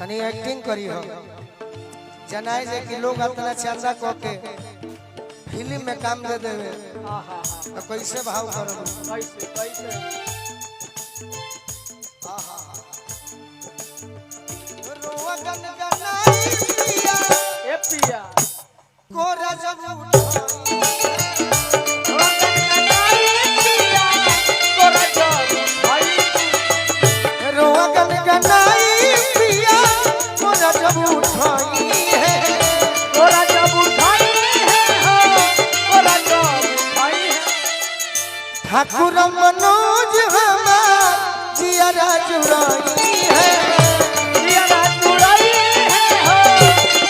तनी एक्टिंग करी हो जनाए जे कि लोग अपना चंदा को के फिल्म में काम दे देवे तो कैसे भाव करो कैसे कैसे रोवा गन गनाई पिया ए पिया कोरा जब रोवा गन गनाई पिया कोरा जब उठाई है कोरा जब उठाई है हो कोरा जब उठाई है ठाकुर मनोज हमार जिया जुड़ाई है जिया जुड़ाई है हो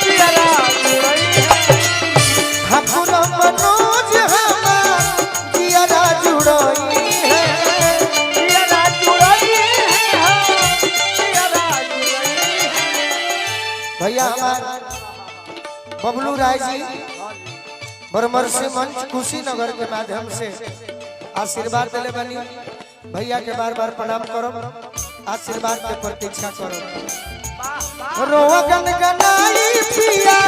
जिया जुड़ाई है ठाकुर मनोज हमार जिया जुड़ाई है जिया जुड़ाई है हो जिया जुड़ाई है भैया हमार बबलू राय जी बरमरसी मंच कुशीनगर के माध्यम से आशीर्वाद दिले बनी भैया के बार बार प्रणाम करो आशीर्वाद के प्रतीक्षा करो रोवा गन गनाई पिया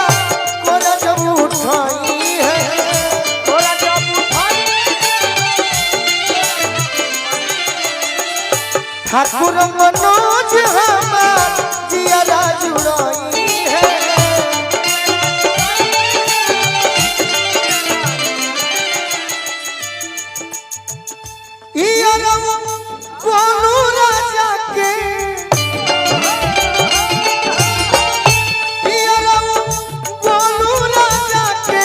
कोरा जब उठाई है कोरा जब उठाई ठाकुर मनोज हमार जिया जुड़ाई है गोलू राजा के गोलू राजा के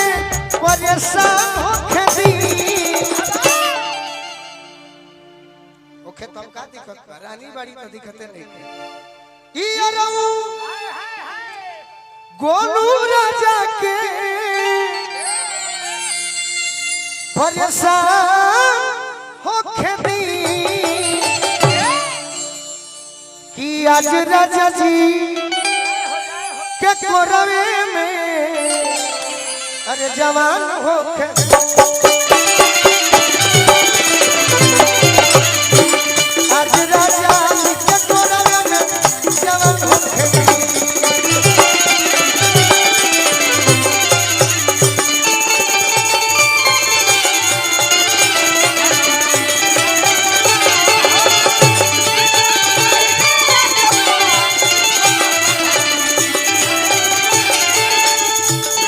परेशान होके दी ओके तुम का दिक्कत बा रानी बाड़ी तो दिक्कते नहीं गोलू राजा के परेशान होके दी कि आज राजा जी के कोरवे में अरे जवान होके आज राजा जी के कोरवे में जवान होके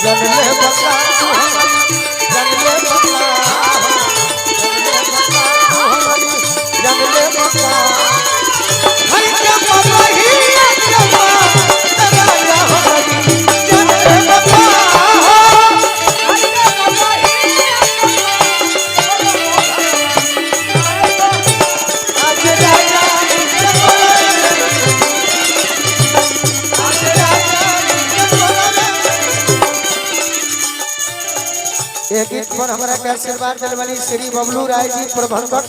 जनले बता तू हमारी जनले बता तू हमारी जनले बता हर के बाबा ही जमा तेरा हमारी जनले बता हर के बाबा ही आज राजा एक गीत पर हमारा के आशीर्वाद दिल वाली श्री बबलू राय जी प्रबंधक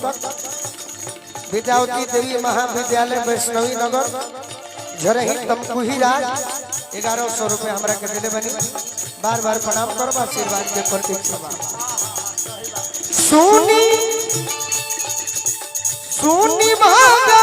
विद्यावती देवी महाविद्यालय वैष्णवी नगर झरही तमकुही राज 1100 रुपए हमारा के दिले बनी बार बार प्रणाम करो आशीर्वाद के प्रतीक्षा सोनी सोनी भागा